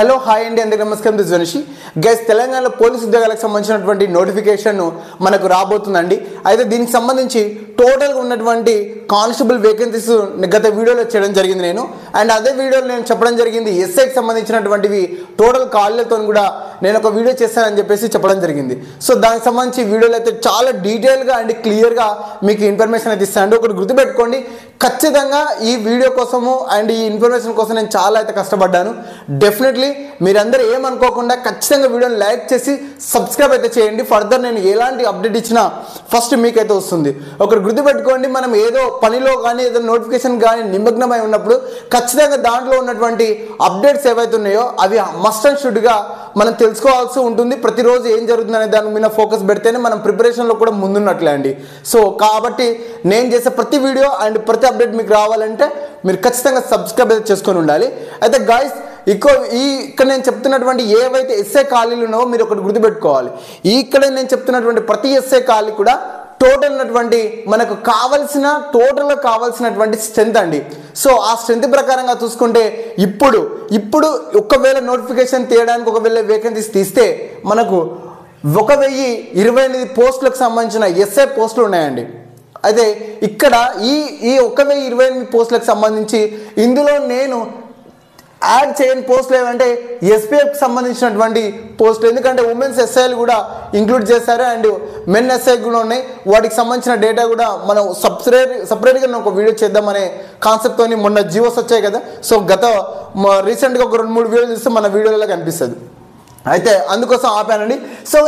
Hello hi అండి, అందరికీ నమస్కారం. This Vanishi guys. తెలంగాణలో పోలీసు ఉద్యోగాలకు సంబంధించినటువంటి నోటిఫికేషన్ మనకు రాబోతుందండి. అయితే దీనికి సంబంధించి టోటల్గా ఉన్నటువంటి కానిస్టేబుల్ వేకెన్సీస్ గత వీడియోలో చేయడం జరిగింది నేను. అండ్ అదే వీడియోలో నేను చెప్పడం జరిగింది ఎస్ఐకి సంబంధించినటువంటివి టోటల్ కాళ్ళతో కూడా నేను ఒక వీడియో చేస్తానని చెప్పేసి చెప్పడం జరిగింది. సో దానికి సంబంధించి వీడియోలు అయితే చాలా డీటెయిల్గా అండ్ క్లియర్గా మీకు ఇన్ఫర్మేషన్ అయితే ఇస్తాను. ఒకటి గుర్తుపెట్టుకోండి, ఖచ్చితంగా ఈ వీడియో కోసము అండ్ ఈ ఇన్ఫర్మేషన్ కోసం నేను చాలా అయితే కష్టపడ్డాను. డెఫినెట్లీ మీరందరూ ఏమనుకోకుండా ఖచ్చితంగా వీడియోని లైక్ చేసి సబ్స్క్రైబ్ అయితే చేయండి. ఫర్దర్ నేను ఎలాంటి అప్డేట్ ఇచ్చినా ఫస్ట్ మీకైతే వస్తుంది. ఒకటి గుర్తుపెట్టుకోండి, మనం ఏదో పనిలో కానీ ఏదో నోటిఫికేషన్ కానీ నిమగ్నమై ఉన్నప్పుడు ఖచ్చితంగా దాంట్లో ఉన్నటువంటి అప్డేట్స్ ఏవైతే ఉన్నాయో అవి మస్ట్ అండ్ షుడ్గా మనం తెలుసుకోవాల్సి ఉంటుంది. ప్రతిరోజు ఏం జరుగుతుందనే దాని మీద ఫోకస్ పెడితేనే మనం ప్రిపరేషన్లో కూడా ముందున్నట్లే అండి. సో కాబట్టి నేను చేసే ప్రతి వీడియో అండ్ ప్రతి అప్డేట్ మీకు రావాలంటే మీరు ఖచ్చితంగా సబ్స్క్రైబ్ అయితే చేసుకొని ఉండాలి. అయితే గాయస్, ఇక్కడ నేను చెప్తున్నటువంటి ఏవైతే ఎస్ఏ ఖాళీలు ఉన్నావో మీరు ఒకటి గుర్తుపెట్టుకోవాలి. ఇక్కడ నేను చెప్తున్నటువంటి ప్రతి ఎస్ఏ ఖాళీ కూడా టోటల్ ఉన్నటువంటి మనకు టోటల్గా కావాల్సినటువంటి స్ట్రెంత్ అండి. సో ఆ స్ట్రెంత్ ప్రకారంగా చూసుకుంటే ఇప్పుడు ఒకవేళ నోటిఫికేషన్ తీయడానికి ఒకవేళ వేకెన్సీస్ తీస్తే మనకు 1028 పోస్టులకు సంబంధించిన ఎస్ఐ పోస్టులు ఉన్నాయండి. అయితే ఇక్కడ ఈ 1028 పోస్టులకు సంబంధించి ఇందులో నేను యాడ్ చేయని పోస్టులు ఏమంటే ఎస్పీఎఫ్కి సంబంధించినటువంటి పోస్టులు. ఎందుకంటే ఉమెన్స్ ఎస్ఐలు కూడా ఇంక్లూడ్ చేశారు అండ్ మెన్ ఎస్ఐ కూడా ఉన్నాయి. వాటికి సంబంధించిన డేటా కూడా మనం సపరేట్గా నేను ఒక వీడియో చేద్దామనే కాన్సెప్ట్తో మొన్న జియోస్ వచ్చాయి కదా. సో రీసెంట్గా ఒక 2-3 వీడియోలు చూస్తే మన వీడియోలో కనిపిస్తుంది. అయితే అందుకోసం ఆపానండి. సో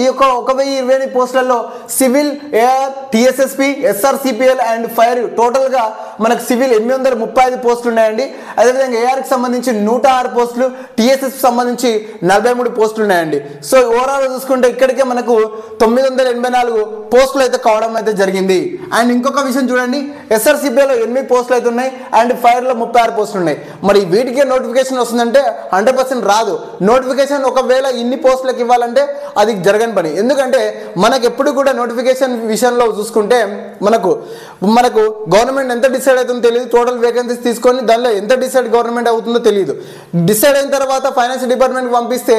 ఈ యొక్క 1028 పోస్టులలో civil, AR, TSSP, SRCPL and fire టోటల్గా మనకు సివిల్ 835 పోస్టులు ఉన్నాయండి. అదేవిధంగా ఏఆర్కి సంబంధించి 106 పోస్టులు, టీఎస్ఎస్కి సంబంధించి 43 పోస్టులు ఉన్నాయండి. సో ఓవరాల్ చూసుకుంటే ఇక్కడికే మనకు 984 పోస్టులు అయితే కావడం అయితే జరిగింది. అండ్ ఇంకొక విషయం చూడండి, ఎస్ఆర్సిపిఎల్లో 8 పోస్టులు అయితే ఉన్నాయి అండ్ ఫైర్లో 36 పోస్టులు ఉన్నాయి. మరి వీటికే నోటిఫికేషన్ వస్తుందంటే 100% రాదు. నోటిఫికేషన్ ఒకవేళ ఇన్ని పోస్టులకు ఇవ్వాలంటే అది జరగని పని. ఎందుకంటే మనకు ఎప్పుడు కూడా నోటిఫికేషన్ విషయంలో చూసుకుంటే మనకు గవర్నమెంట్ ఎంత డిసైడ్ అవుతుందో తెలియదు. టోటల్ వేకెన్సీస్ తీసుకొని దానిలో ఎంత గవర్నమెంట్ అవుతుందో తెలియదు. డిసైడ్ అయిన తర్వాత ఫైనాన్స్ డిపార్ట్మెంట్కి పంపిస్తే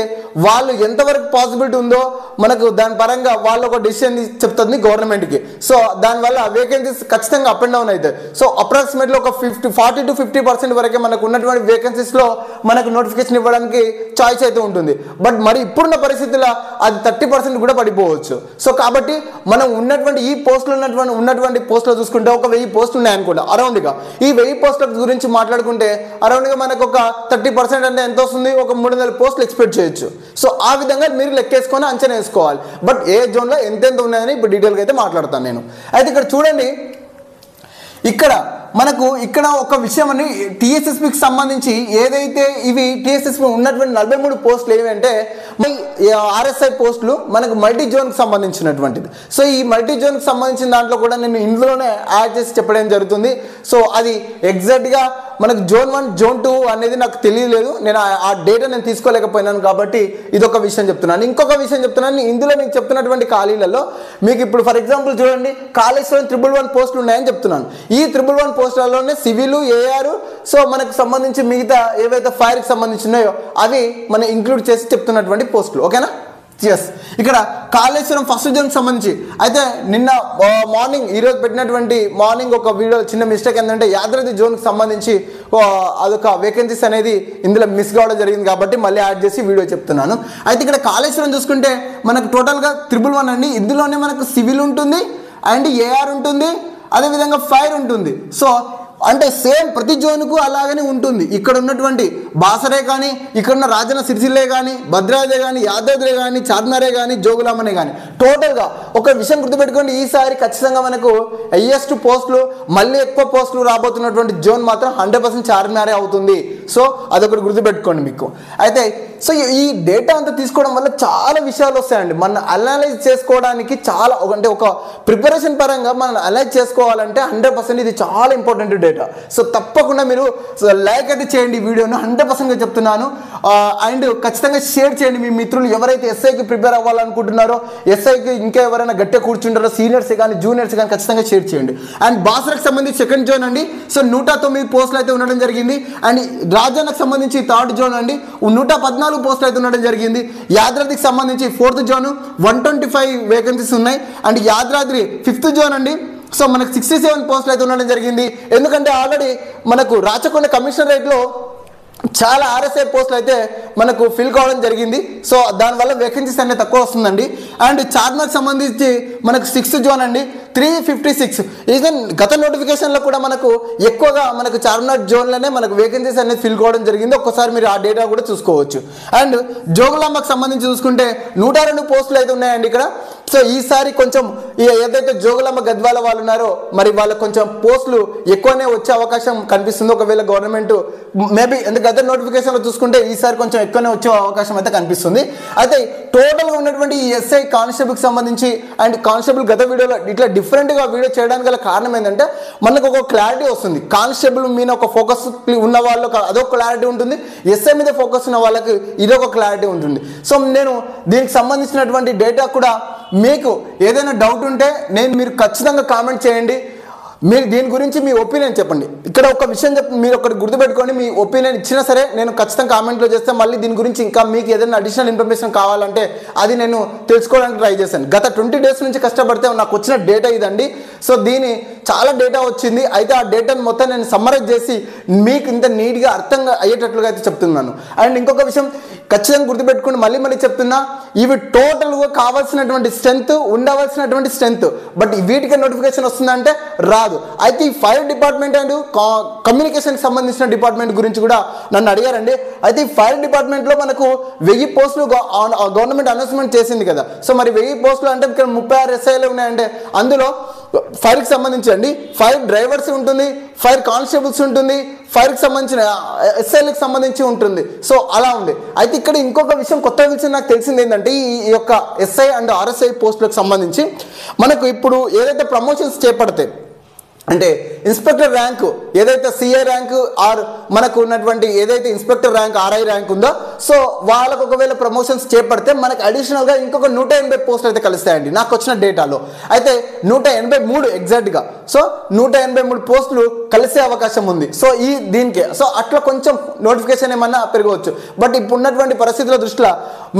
వాళ్ళు ఎంతవరకు పాసిబిలిటీ ఉందో మనకు దాని పరంగా వాళ్ళు ఒక డిసిషన్ చెప్తుంది గవర్నమెంట్కి. సో దానివల్ల వేకెన్సీస్ ఖచ్చితంగా అప్ అండ్ డౌన్ అవుతాయి. సో అప్రాక్సిమేట్లీ ఒక 40 to 50% వరకే మనకు ఉన్నటువంటి వేకెన్సీస్లో మనకు నోటిఫికేషన్ ఇవ్వడానికి చాయిస్ అయితే ఉంటుంది. బట్ మరి ఇప్పుడున్న పరిస్థితుల్లో అది 30% కూడా పడిపోవచ్చు. సో కాబట్టి మనం ఉన్నటువంటి ఈ పోస్టులు ఉన్నటువంటి పోస్టులు చూసుకుంటే ఒక 1000 పోస్టులు ఉన్నాయనుకోండి అరౌండ్గా. ఈ 1000 పోస్టుల గురించి మాట్లాడుకుంటే అరౌండ్గా మనకు ఒక 30% అంటే ఎంత వస్తుంది, ఒక 300 పోస్టులు ఎక్స్పెక్ట్ చేయొచ్చు. సో ఆ విధంగా మీరు లెక్కేసుకొని అంచనా వేసుకోవాలి. బట్ ఏ జోన్లో ఎంతెంత ఉన్నాయని ఇప్పుడు డీటెయిల్గా అయితే మాట్లాడతాను నేను. అయితే ఇక్కడ చూడండి, ఇక్కడ ఒక విషయం అని టీఎస్ఎస్పీకి సంబంధించి ఏదైతే ఇవి టీఎస్ఎస్పీ ఉన్నటువంటి 43 పోస్టులు ఏమంటే ఆర్ఎస్ఐ పోస్టులు మనకు మల్టీ జోన్కి సంబంధించినటువంటిది. సో ఈ మల్టీ జోన్కి సంబంధించిన దాంట్లో కూడా నేను ఇందులోనే యాడ్ చేసి చెప్పడం జరుగుతుంది. సో అది ఎగ్జాక్ట్గా మనకు జోన్ 1 జోన్ 2 అనేది నాకు తెలియలేదు. నేను ఆ డేటా నేను తీసుకోలేకపోయినాను కాబట్టి ఇదొక విషయం చెప్తున్నాను. ఇంకొక విషయం చెప్తున్నాను, ఇందులో మీకు చెప్తున్నటువంటి ఖాళీలలో మీకు ఇప్పుడు ఫర్ ఎగ్జాంపుల్ చూడండి, కాళేశ్వరం 111 పోస్టులు ఉన్నాయని చెప్తున్నాను. ఈ 111 పోస్టులలోనే సివిల్, ఏఆర్, సో మనకు సంబంధించి మిగతా ఏవైతే ఫైర్కి సంబంధించి ఉన్నాయో అవి మనం ఇంక్లూడ్ చేసి చెప్తున్నటువంటి పోస్టులు. ఓకేనా? ఎస్. ఇక్కడ కాళేశ్వరం ఫస్ట్ జోన్కి సంబంధించి అయితే నిన్న ఈరోజు పెట్టినటువంటి మార్నింగ్ ఒక వీడియో చిన్న మిస్టేక్ ఏంటంటే యాదాద్రి జోన్కి సంబంధించి అదొక వేకెన్సీస్ అనేది ఇందులో మిస్ కావడం జరిగింది కాబట్టి మళ్ళీ యాడ్ చేసి వీడియో చెప్తున్నాను. అయితే ఇక్కడ కాళేశ్వరం చూసుకుంటే మనకు టోటల్గా 111 అండి. ఇందులోనే మనకు సివిల్ ఉంటుంది అండ్ ఏఆర్ ఉంటుంది, అదేవిధంగా ఫైర్ ఉంటుంది. సో అంటే సేమ్ ప్రతి జోన్కు అలాగనే ఉంటుంది. ఇక్కడ ఉన్నటువంటి బాసరే కానీ, ఇక్కడ ఉన్న రాజన్న సిరిసిల్లే కానీ, భద్రాద్రి కానీ, యాదాద్రి కానీ, చార్మినారే కానీ, జోగులాంబనే కానీ టోటల్గా ఒక విషయం గుర్తుపెట్టుకోండి, ఈసారి ఖచ్చితంగా మనకు హైయెస్ట్ పోస్టులు మళ్ళీ ఎక్కువ పోస్టులు రాబోతున్నటువంటి జోన్ మాత్రం 100% చార్మినారే అవుతుంది. సో అదొకటి గుర్తుపెట్టుకోండి మీకు. అయితే సో ఈ డేటా అంతా తీసుకోవడం వల్ల చాలా విషయాలు వస్తాయండి. మనం అనలైజ్ చేసుకోవడానికి చాలా అంటే ఒక ప్రిపరేషన్ పరంగా మనం అనలైజ్ చేసుకోవాలంటే 100% ఇది చాలా ఇంపార్టెంట్ డేటా. సో తప్పకుండా మీరు లైక్ అయితే చేయండి ఈ వీడియోను, 100%గా చెప్తున్నాను. అండ్ ఖచ్చితంగా షేర్ చేయండి మీ మిత్రులు ఎవరైతే ఎస్ఐకి ప్రిపేర్ అవ్వాలనుకుంటున్నారో, ఎస్ఐ ఎస్ఐకి ఇంకా ఎవరైనా గట్టిగా కూర్చుంటారో సీనియర్స్ కానీ జూనియర్స్ కానీ ఖచ్చితంగా షేర్ చేయండి. అండ్ బాసరకు సంబంధించి సెకండ్ జోన్ అండి. సో 109 పోస్టులు అయితే ఉండడం జరిగింది. అండ్ రాజన్నకు సంబంధించి థర్డ్ జోన్ అండి 114 పోస్టులు అయితే ఉండడం జరిగింది. యాదాద్రికి సంబంధించి ఫోర్త్ జోన్ 125 వేకెన్సీస్ ఉన్నాయి. అండ్ యాదాద్రి ఫిఫ్త్ జోన్ అండి. సో మనకు 67 పోస్టులు అయితే ఉండడం జరిగింది. ఎందుకంటే ఆల్రెడీ మనకు రాచకొండ కమిషనరేట్లో చాలా ఆర్ఎస్ఐ పోస్టులు అయితే మనకు ఫిల్ కావడం జరిగింది. సో దానివల్ల వేకెన్సీస్ అనేది తక్కువ వస్తుందండి. అండ్ చార్మినార్కి సంబంధించి మనకు 6th జోన్ అండి 356. ఈవెన్ గత నోటిఫికేషన్లో కూడా మనకు ఎక్కువగా మనకు చార్మినార్ జోన్లోనే మనకు వేకెన్సీస్ అనేది ఫిల్ కావడం జరిగింది. ఒక్కసారి మీరు ఆ డేటా కూడా చూసుకోవచ్చు. అండ్ జోగులాంబకు సంబంధించి చూసుకుంటే 102 పోస్టులు అయితే ఉన్నాయండి ఇక్కడ. సో ఈసారి కొంచెం ఏదైతే జోగులాంబ గద్వాల వాళ్ళు ఉన్నారో మరి వాళ్ళకి కొంచెం పోస్టులు ఎక్కువనే వచ్చే అవకాశం కనిపిస్తుంది. ఒకవేళ గవర్నమెంట్ మేబీ ఎందుకు గత నోటిఫికేషన్లో చూసుకుంటే ఈసారి కొంచెం ఎక్కువనే వచ్చే అవకాశం అయితే కనిపిస్తుంది. అయితే టోటల్గా ఉన్నటువంటి ఈ ఎస్ఐ కానిస్టేబుల్కి సంబంధించి అండ్ కానిస్టేబుల్ గత వీడియోలో ఇట్లా డిఫరెంట్గా వీడియో చేయడానికి గల కారణం ఏంటంటే మనకు ఒక క్లారిటీ వస్తుంది. కానిస్టేబుల్ మీద ఒక ఫోకస్ ఉన్న వాళ్ళకి అదొక క్లారిటీ ఉంటుంది, ఎస్ఐ మీద ఫోకస్ ఉన్న వాళ్ళకి ఇదొక క్లారిటీ ఉంటుంది. సో నేను దీనికి సంబంధించినటువంటి డేటా కూడా మీకు ఏదైనా డౌట్ ఉంటే మీరు ఖచ్చితంగా కామెంట్ చేయండి. మీరు దీని గురించి మీ ఒపీనియన్ చెప్పండి. ఇక్కడ ఒక విషయం మీరు ఒకటి గుర్తుపెట్టుకోండి, మీ ఒపీనియన్ ఇచ్చినా సరే నేను ఖచ్చితంగా కామెంట్లో చేస్తే మళ్ళీ దీని గురించి ఇంకా మీకు ఏదైనా అడిషనల్ ఇన్ఫర్మేషన్ కావాలంటే అది నేను తెలుసుకోవడానికి ట్రై చేశాను. గత 20 డేస్ నుంచి కష్టపడితే నాకు వచ్చిన డేటా ఇదండి. సో దీని చాలా డేటా వచ్చింది. అయితే ఆ డేటాను మొత్తం నేను సమ్మరైజ్ చేసి మీకు ఇంత నీట్గా అర్థంగా అయ్యేటట్లుగా అయితే చెప్తున్నాను. అండ్ ఇంకొక విషయం ఖచ్చితంగా గుర్తుపెట్టుకోండి, మళ్ళీ చెప్తున్నా, ఇవి టోటల్గా కావాల్సినటువంటి స్ట్రెంత్ ఉండవలసినటువంటి స్ట్రెంత్, బట్ వీటికి నోటిఫికేషన్ వస్తుందంటే రాదు. అయితే ఈ ఫైర్ డిపార్ట్మెంట్ అండ్ కమ్యూనికేషన్కి సంబంధించిన డిపార్ట్మెంట్ గురించి కూడా నన్ను అడిగారండి. అయితే ఈ ఫైర్ డిపార్ట్మెంట్లో మనకు 1000 పోస్టులు గవర్నమెంట్ అనౌన్స్మెంట్ చేసింది కదా. సో మరి 1000 పోస్టులు అంటే ఇక్కడ 36 ఎస్ఐలు ఉన్నాయంటే అందులో ఫైర్కి సంబంధించి అండి ఫైర్ డ్రైవర్స్ ఉంటుంది, ఫైర్ కానిస్టేబుల్స్ ఉంటుంది, ఫైర్కి సంబంధించిన ఎస్ఐలకు సంబంధించి ఉంటుంది. సో అలా ఉంది. అయితే ఇక్కడ ఇంకొక విషయం కొత్త విషయం నాకు తెలిసింది ఏంటంటే ఈ యొక్క ఎస్ఐ అండ్ ఆర్ఎస్ఐ పోస్టులకు సంబంధించి మనకు ఇప్పుడు ఏదైతే ప్రమోషన్స్ చేపడతాయి అంటే ఇన్స్పెక్టర్ ర్యాంకు ఏదైతే సిఐ ర్యాంకు ఆర్ మనకు ఉన్నటువంటి ఏదైతే ఇన్స్పెక్టర్ ర్యాంక్ ఆర్ఐ ర్యాంక్ ఉందో సో వాళ్ళకు ఒకవేళ ప్రమోషన్స్ చేపడితే మనకు అడిషనల్గా ఇంకొక 180 పోస్టులు అయితే కలుస్తాయండి నాకు వచ్చిన డేటాలో. అయితే 183 ఎగ్జాక్ట్గా. సో 183 పోస్టులు కలిసే అవకాశం ఉంది. సో దీనికే సో అట్లా కొంచెం నోటిఫికేషన్ ఏమన్నా పెరగవచ్చు. బట్ ఇప్పుడు ఉన్నటువంటి పరిస్థితుల దృష్ట్యా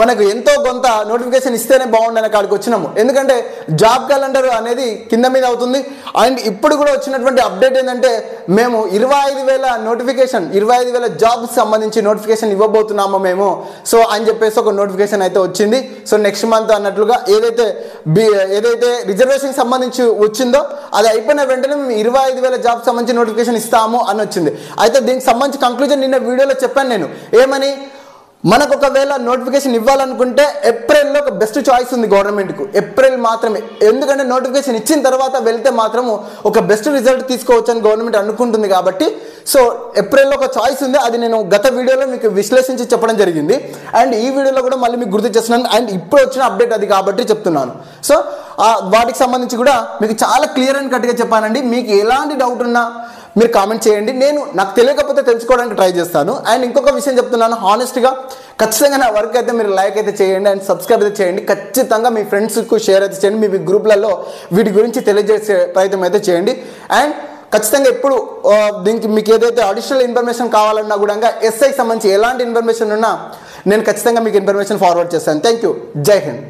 మనకు ఎంతో కొంత నోటిఫికేషన్ ఇస్తేనే బాగుండని కాడికి వచ్చినాము. ఎందుకంటే జాబ్ క్యాలెండర్ అనేది కింద మీద అవుతుంది. అండ్ ఇప్పుడు కూడా వచ్చినటువంటి అప్డేట్ ఏంటంటే మేము 25,000 నోటిఫికేషన్ 25,000 జాబ్స్ సంబంధించి నోటిఫికేషన్ ఇవ్వబోతున్నాము మేము. సో అని చెప్పేసి ఒక నోటిఫికేషన్ అయితే వచ్చింది. సో నెక్స్ట్ మంత్ అన్నట్లుగా ఏదైతే రిజర్వేషన్ సంబంధించి వచ్చిందో అది అయిపోయిన వెంటనే మేము 25,000 జాబ్స్ సంబంధించి నోటిఫికేషన్ ఇస్తాము అని వచ్చింది. అయితే దీనికి సంబంధించి కంక్లూజన్ నిన్న వీడియోలో చెప్పాను నేను. ఏమని మనకు ఒకవేళ నోటిఫికేషన్ ఇవ్వాలనుకుంటే ఏప్రిల్లో ఒక బెస్ట్ చాయిస్ ఉంది గవర్నమెంట్కు, ఏప్రిల్ మాత్రమే. ఎందుకంటే నోటిఫికేషన్ ఇచ్చిన తర్వాత వెళ్తే మాత్రము ఒక బెస్ట్ రిజల్ట్ తీసుకోవచ్చు అని గవర్నమెంట్ అనుకుంటుంది కాబట్టి సో ఏప్రిల్లో ఒక చాయిస్ ఉంది. అది నేను గత వీడియోలో మీకు విశ్లేషించి చెప్పడం జరిగింది. అండ్ ఈ వీడియోలో కూడా మళ్ళీ మీకు గుర్తు చేస్తున్నాను. అండ్ ఇప్పుడు వచ్చిన అప్డేట్ అది కాబట్టి చెప్తున్నాను. సో వాటికి సంబంధించి కూడా మీకు చాలా క్లియర్ అండ్ కట్గా చెప్పానండి. మీకు ఎలాంటి డౌట్ ఉన్నా మీరు కామెంట్ చేయండి, నాకు తెలియకపోతే తెలుసుకోవడానికి ట్రై చేస్తాను. అండ్ ఇంకొక విషయం చెప్తున్నాను హానెస్ట్గా, ఖచ్చితంగా నా వర్క్ అయితే మీరు లైక్ అయితే చేయండి అండ్ సబ్స్క్రైబ్ అయితే చేయండి. ఖచ్చితంగా మీ ఫ్రెండ్స్కు షేర్ అయితే చేయండి, మీ గ్రూప్లలో వీటి గురించి తెలియజేసే ప్రయత్నం అయితే చేయండి. అండ్ ఖచ్చితంగా ఎప్పుడు దీనికి మీకు ఏదైతే అడిషనల్ ఇన్ఫర్మేషన్ కావాలన్నా కూడా ఎస్ఐకి సంబంధించి ఎలాంటి ఇన్ఫర్మేషన్ ఉన్నా నేను ఖచ్చితంగా మీకు ఇన్ఫర్మేషన్ ఫార్వర్డ్ చేస్తాను. Thank you. జై హింద్.